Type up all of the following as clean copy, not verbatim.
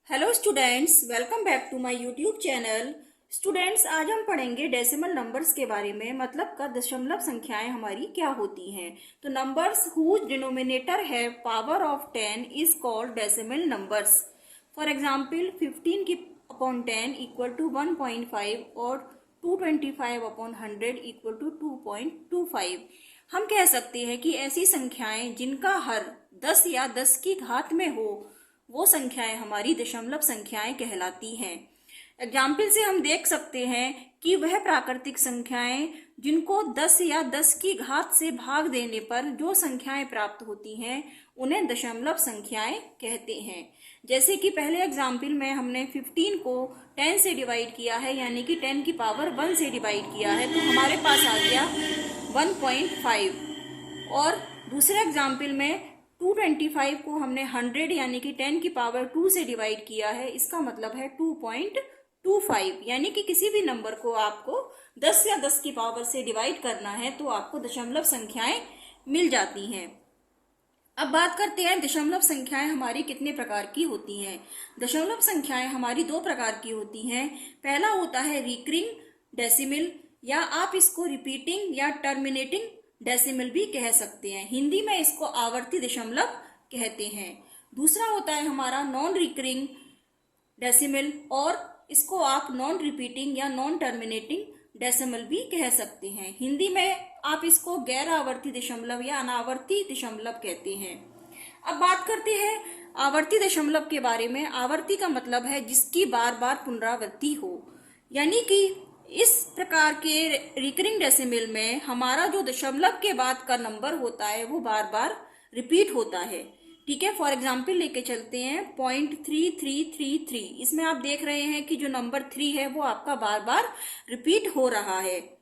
Hello students, welcome back to my YouTube channel. Students, आज हम पढ़ेंगे डेसिमल नंबर्स के बारे में, मतलब का दशमलव संख्याएं हमारी क्या होती हैं। तो नंबर्स हुज डिनोमिनेटर है power of 10 is called decimal numbers. For example 15 की अपॉन 10 इक्वल टू 1.5 और 225 अपॉन 100 इक्वल टू 2.25। हम कह सकते हैं कि ऐसी संख्याएं जिनका हर 10 या 10 की घात में हो वो संख्याएं हमारी दशमलव संख्याएं कहलाती हैं। एग्जाम्पल से हम देख सकते हैं कि वह प्राकृतिक संख्याएं जिनको 10 या 10 की घात से भाग देने पर जो संख्याएं प्राप्त होती हैं उन्हें दशमलव संख्याएं कहते हैं। जैसे कि पहले एग्जाम्पल में हमने 15 को 10 से डिवाइड किया है, यानी कि 10 की पावर 1 से डिवाइड किया है, तो हमारे पास आ गया 1.5। और दूसरे एग्जाम्पल में 225 को हमने 100 यानी कि 10 की पावर 2 से डिवाइड किया है, इसका मतलब है 2.25। यानी कि किसी भी नंबर को आपको 10 या 10 की पावर से डिवाइड करना है तो आपको दशमलव संख्याएं मिल जाती हैं। अब बात करते हैं दशमलव संख्याएं हमारी कितने प्रकार की होती हैं। दशमलव संख्याएं हमारी दो प्रकार की होती हैं। पहला होता है रिकरिंग डेसिमल, या आप इसको रिपीटिंग या टर्मिनेटिंग डेसिमल भी कह सकते हैं। हिंदी में इसको आवर्ती दशमलव कहते हैं। दूसरा होता है हमारा नॉन रिकरिंग डेसिमल, और इसको आप नॉन रिपीटिंग या नॉन टर्मिनेटिंग डेसिमल भी कह सकते हैं। हिंदी में आप इसको गैर आवर्ती दशमलव या अनावर्ती दशमलव कहते हैं। अब बात करते हैं आवर्ती दशमलव के बारे में। आवर्ती का मतलब है जिसकी बार बार पुनरावृत्ति हो, यानी कि इस प्रकार के रिकरिंग डेसिमल में हमारा जो दशमलव के बाद का नंबर होता है वो बार बार रिपीट होता है। ठीक है, फॉर एग्जाम्पल लेके चलते हैं 0.3333। इसमें आप देख रहे हैं कि जो नंबर 3 है वो आपका बार बार रिपीट हो रहा है।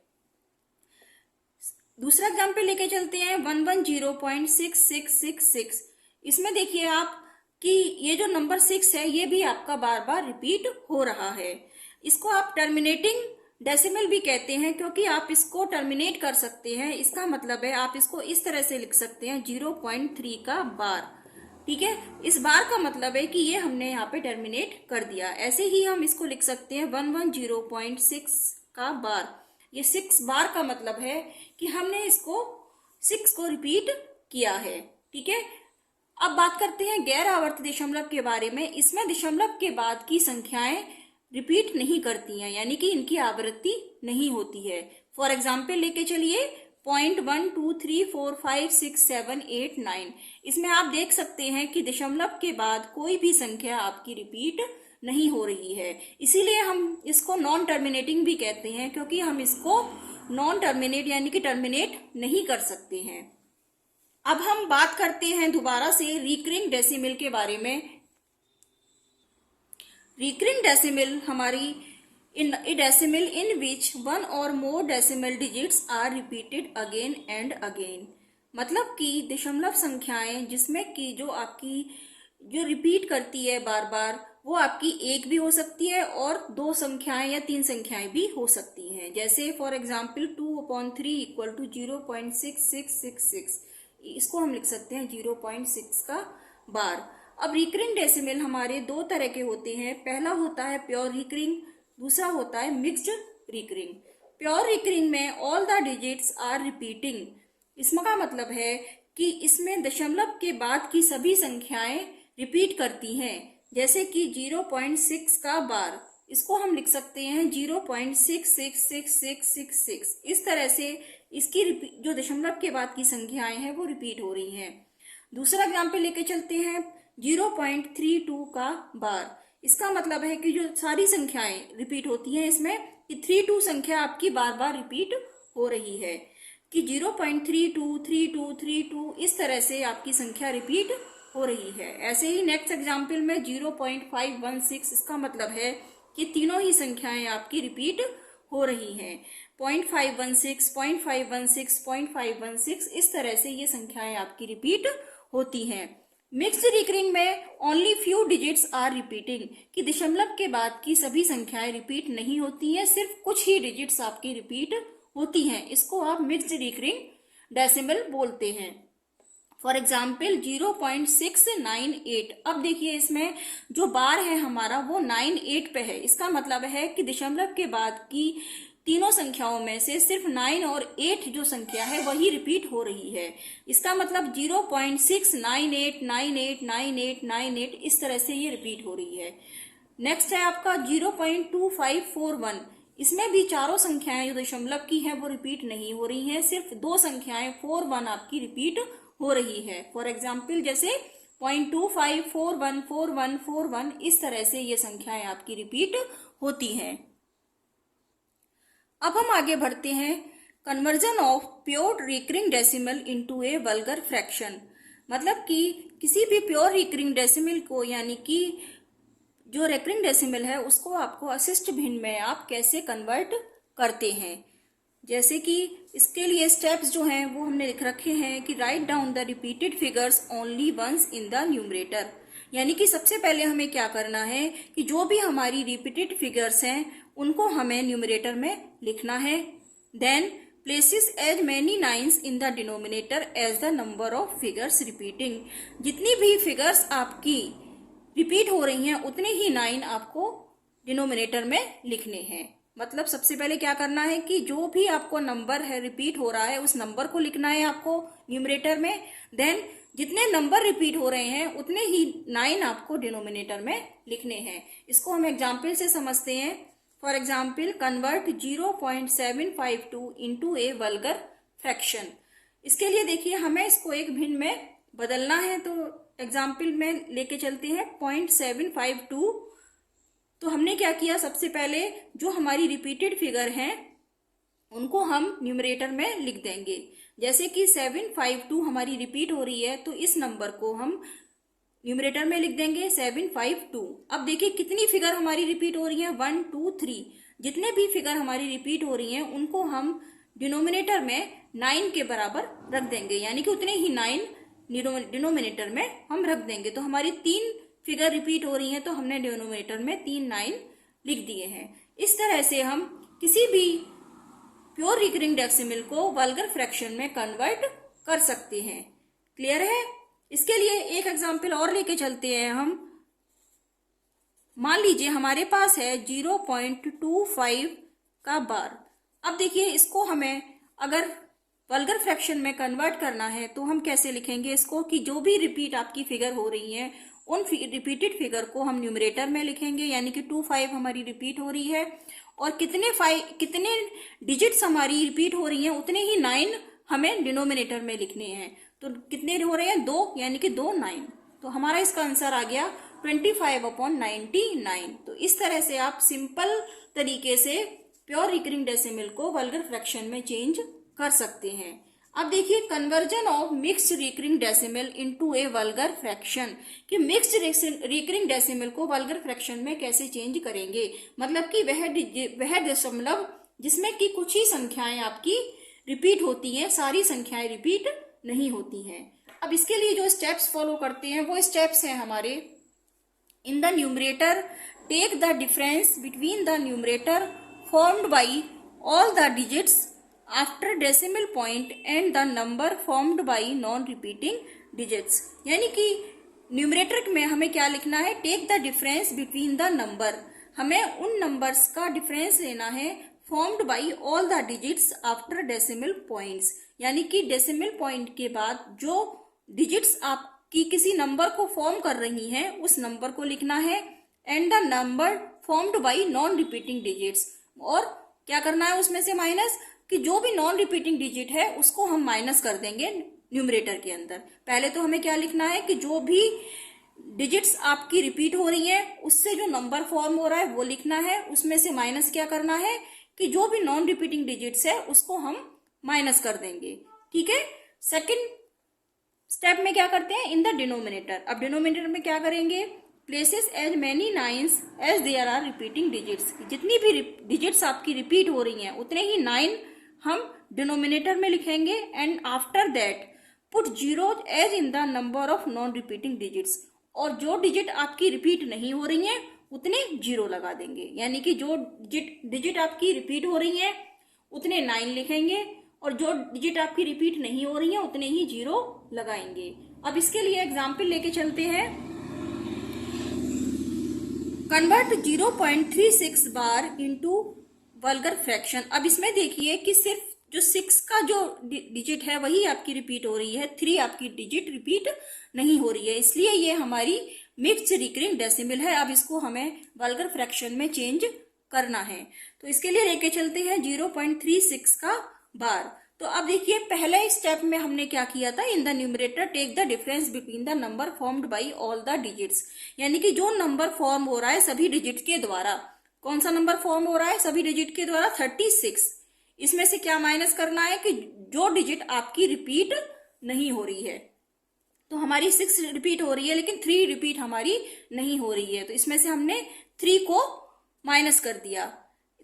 दूसरा एग्जाम्पल लेके चलते हैं 110.6666। इसमें देखिए आप कि ये जो नंबर 6 है ये भी आपका बार बार रिपीट हो रहा है। इसको आप टर्मिनेटिंग डेसिमल भी कहते हैं, क्योंकि आप इसको टर्मिनेट कर सकते हैं। इसका मतलब है आप इसको इस तरह से लिख सकते हैं 0.3 का बार। ठीक है, इस बार का मतलब है कि ये हमने यहाँ पे टर्मिनेट कर दिया। ऐसे ही हम इसको लिख सकते हैं 110.6 का बार। ये 6 बार का मतलब है कि हमने इसको 6 को रिपीट किया है। ठीक है, अब बात करते हैं गैर आवर्ती दशमलव के बारे में। इसमें दशमलव के बाद की संख्याएं रिपीट नहीं करती हैं, यानी कि इनकी आवृत्ति नहीं होती है। फॉर एग्जाम्पल लेके चलिए 0.123456789। इसमें आप देख सकते हैं कि दशमलव के बाद कोई भी संख्या आपकी रिपीट नहीं हो रही है। इसीलिए हम इसको नॉन टर्मिनेटिंग भी कहते हैं, क्योंकि हम इसको नॉन टर्मिनेट यानी कि टर्मिनेट नहीं कर सकते हैं। अब हम बात करते हैं दोबारा से रिकरिंग डेसिमल के बारे में। रिकरिंग डेसिमल हमारी in a decimal in which one or more decimal digits are repeated again and again। मतलब कि दशमलव संख्याएं जिसमें कि जो आपकी जो रिपीट करती है बार बार, वो आपकी एक भी हो सकती है और 2 संख्याएं या 3 संख्याएं भी हो सकती हैं। जैसे फॉर एग्जाम्पल 2/3 इक्वल टू 0.6666। इसको हम लिख सकते हैं 0.6 का बार। अब रिकरिंग डेसिमल हमारे 2 तरह के होते हैं। पहला होता है प्योर रिकरिंग, दूसरा होता है मिक्स्ड रिकरिंग। प्योर रिकरिंग में all the digits are repeating. इसका मतलब है कि इसमें दशमलव के बाद की सभी संख्याएं रिपीट करती हैं। जैसे कि 0.6 का बार, इसको हम लिख सकते हैं 0.666666। इस तरह से इसकी जो दशमलव के बाद की संख्याएं हैं वो रिपीट हो रही हैं। दूसरा एग्जाम्पल लेके चलते हैं 0.32 का बार। इसका मतलब है कि जो सारी संख्याएं रिपीट होती हैं इसमें कि 32 संख्या आपकी बार बार रिपीट हो रही है, कि 0.323232 इस तरह से आपकी संख्या रिपीट हो रही है। ऐसे ही नेक्स्ट एग्जाम्पल में 0.516। इसका मतलब है कि तीनों ही संख्याएं आपकी रिपीट हो रही हैं। 0.516 0.516 0.516 इस तरह से ये संख्याएं आपकी रिपीट होती हैं। मिक्स्ड रिकरिंग में only few digits are repeating, कि दशमलव के बाद की सभी संख्याएं रिपीट नहीं होती हैं, सिर्फ कुछ ही डिजिट्स आपकी रिपीट होती हैं। इसको आप मिक्स्ड रिकरिंग डेसिमल बोलते हैं। For example 0.698। अब देखिए इसमें जो बार है हमारा वो 98 पे है। इसका मतलब है कि दशमलव के बाद की तीनों संख्याओं में से सिर्फ 9 और 8 जो संख्या है वही रिपीट हो रही है। इसका मतलब 0.698989898 इस तरह से ये रिपीट हो रही है। नेक्स्ट है आपका 0.2541। इसमें भी चारों संख्याएं जो दशमलव की हैं वो रिपीट नहीं हो रही हैं, सिर्फ दो संख्याएं 41 आपकी रिपीट हो रही है। फॉर एग्जाम्पल जैसे 0.25414141 इस तरह से ये संख्याएं आपकी रिपीट होती हैं। अब हम आगे बढ़ते हैं, conversion of pure recurring decimal into A vulgar fraction. मतलब कि किसी भी प्योर रिकरिंग डेसिमल को, यानी कि जो रिकरिंग डेसिमल है उसको आपको अशिष्ट भिन्न में आप कैसे कन्वर्ट करते हैं। जैसे कि इसके लिए स्टेप्स जो हैं वो हमने लिख रखे हैं कि write down the repeated figures only once in the numerator. यानी कि सबसे पहले हमें क्या करना है कि जो भी हमारी रिपीटेड फिगर्स हैं उनको हमें न्यूमरेटर में लिखना है। Then places as many nines in the denominator as the number of figures repeating. जितनी भी फिगर्स आपकी रिपीट हो रही हैं उतने ही 9 आपको डिनोमिनेटर में लिखने हैं। मतलब सबसे पहले क्या करना है कि जो भी आपको नंबर है रिपीट हो रहा है उस नंबर को लिखना है आपको न्यूमरेटर में। देन जितने नंबर रिपीट हो रहे हैं उतने ही 9 आपको डिनोमिनेटर में लिखने हैं। इसको हम एग्जाम्पल से समझते हैं। For example convert 0.752 into A vulgar fraction. इसके लिए देखिए हमें इसको एक भिन्न में बदलना है, तो एग्जाम्पल में लेके चलते हैं 0.752। तो हमने क्या किया, सबसे पहले जो हमारी रिपीटेड फिगर हैं उनको हम न्यूमरेटर में लिख देंगे। जैसे कि 752 हमारी रिपीट हो रही है तो इस नंबर को हम न्यूमरेटर में लिख देंगे 752। अब देखिए कितनी फिगर हमारी रिपीट हो रही है, 1 2 3। जितने भी फिगर हमारी रिपीट हो रही हैं उनको हम डिनोमिनेटर में 9 के बराबर रख देंगे, यानी कि उतने ही 9 डिनोमिनेटर में हम रख देंगे। तो हमारी 3 फिगर रिपीट हो रही हैं तो हमने डिनोमिनेटर में 3 9 लिख दिए हैं। इस तरह से हम किसी भी प्योर रिकरिंग डेसिमल को वल्गर फ्रैक्शन में कन्वर्ट कर सकते हैं। क्लियर है? इसके लिए एक एग्जाम्पल और लेके चलते हैं हम। मान लीजिए हमारे पास है 0.25 का बार। अब देखिए इसको हमें अगर वल्गर फ्रैक्शन में कन्वर्ट करना है तो हम कैसे लिखेंगे इसको, कि जो भी रिपीट आपकी फिगर हो रही है उन रिपीटेड फिगर को हम न्यूमरेटर में लिखेंगे, यानी कि 25 हमारी रिपीट हो रही है और कितने डिजिट्स हमारी रिपीट हो रही हैं उतने ही 9 हमें डिनोमिनेटर में लिखने हैं। तो कितने हो रहे हैं, 2, यानी कि 2 9। तो हमारा इसका आंसर आ गया 25/99। तो इस तरह से आप सिंपल तरीके से प्योर रिकरिंग डेसिमल को वल्गर फ्रैक्शन में चेंज कर सकते हैं। अब देखिए conversion of mixed recurring decimal into A vulgar fraction, कि मिक्स्ड रिकरिंग डेसिमल को वल्गर फ्रैक्शन में कैसे चेंज करेंगे। मतलब कि वह दशमलव जिसमें कि कुछ ही संख्याएं आपकी रिपीट होती हैं, सारी संख्याएं रिपीट नहीं होती हैं। अब इसके लिए जो स्टेप्स फॉलो करते हैं वो स्टेप्स हैं हमारे। In the numerator take the difference between the numerator formed by all the digits after decimal point and the number formed by non repeating digits. यानी कि न्यूमरेटर में हमें क्या लिखना है, take the difference between the number. हमें उन numbers का डिफरेंस लेना है formed by all the digits after decimal points, यानी कि डेसिमल पॉइंट के बाद जो डिजिट्स आपकी किसी नंबर को फॉर्म कर रही हैं उस नंबर को लिखना है। And the number formed by non repeating digits, और क्या करना है उसमें से माइनस, कि जो भी नॉन रिपीटिंग डिजिट है उसको हम माइनस कर देंगे न्यूमरेटर के अंदर। पहले तो हमें क्या लिखना है कि जो भी डिजिट्स आपकी रिपीट हो रही हैं उससे जो नंबर फॉर्म हो रहा है वो लिखना है, उसमें से माइनस क्या करना है कि जो भी नॉन रिपीटिंग डिजिट्स है उसको हम माइनस कर देंगे। ठीक है। सेकंड स्टेप में क्या करते हैं, इन द डिनोमिनेटर। अब डिनोमिनेटर में क्या करेंगे, places as many nines as there are repeating digits. जितनी भी डिजिट्स आपकी रिपीट हो रही हैं उतने ही 9 हम डिनोमिनेटर में लिखेंगे। And after that put 0 as in the number of non repeating digits, और जो डिजिट आपकी रिपीट नहीं हो रही हैं उतने 0 लगा देंगे, यानी कि जो डिजिट आपकी रिपीट हो रही हैं उतने 9 लिखेंगे और जो डिजिट आपकी रिपीट नहीं हो रही हैं उतने ही 0 लगाएंगे। अब इसके लिए एग्जाम्पल लेके चलते हैं। Convert 0.36 bar into vulgar fraction. अब इसमें देखिए कि सिर्फ जो 6 का जो डिजिट है वही आपकी रिपीट हो रही है, 3 आपकी डिजिट रिपीट नहीं हो रही है, इसलिए ये हमारी मिक्स्ड रिकरिंग डेसिमल है। अब इसको हमें वल्गर फ्रैक्शन में चेंज करना है, तो इसके लिए लेके चलते हैं 0.36 का बार। तो अब देखिए पहले स्टेप में हमने क्या किया था, in the numerator take the difference between the number formed by all the digits, यानी कि जो नंबर फॉर्म हो रहा है सभी डिजिट के द्वारा। कौन सा नंबर फॉर्म हो रहा है सभी डिजिट के द्वारा? 36। इसमें से क्या माइनस करना है कि जो डिजिट आपकी रिपीट नहीं हो रही है। तो हमारी 6 रिपीट हो रही है लेकिन 3 रिपीट हमारी नहीं हो रही है, तो इसमें से हमने 3 को माइनस कर दिया।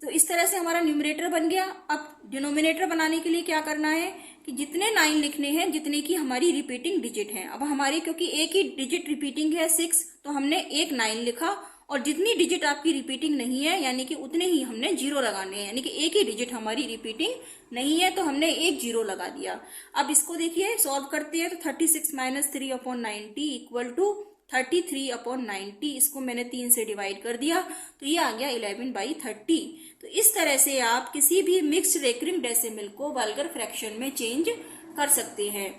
तो इस तरह से हमारा न्यूमरेटर बन गया। अब डिनोमिनेटर बनाने के लिए क्या करना है कि जितने 9 लिखने हैं जितने की हमारी रिपीटिंग डिजिट हैं। अब हमारी क्योंकि एक ही डिजिट रिपीटिंग है 6, तो हमने एक 9 लिखा, और जितनी डिजिट आपकी रिपीटिंग नहीं है यानी कि उतने ही हमने 0 लगाने हैं, यानी कि एक ही डिजिट हमारी रिपीटिंग नहीं है तो हमने एक 0 लगा दिया। अब इसको देखिए सॉल्व करते हैं, तो 36 माइनस 3/90 इक्वल टू 33/90। इसको मैंने 3 से डिवाइड कर दिया तो ये आ गया 11/30। तो इस तरह से आप किसी भी मिक्स्ड रिकरिंग डेसिमल को वल्गर फ्रैक्शन में चेंज कर सकते हैं।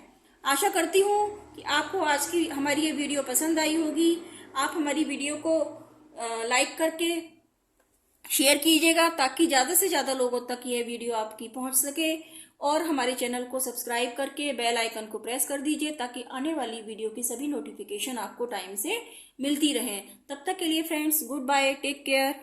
आशा करती हूँ कि आपको आज की हमारी ये वीडियो पसंद आई होगी। आप हमारी वीडियो को लाइक करके शेयर कीजिएगा ताकि ज़्यादा से ज़्यादा लोगों तक ये वीडियो आपकी पहुंच सके, और हमारे चैनल को सब्सक्राइब करके बेल आइकन को प्रेस कर दीजिए ताकि आने वाली वीडियो की सभी नोटिफिकेशन आपको टाइम से मिलती रहे। तब तक के लिए friends, goodbye, take care.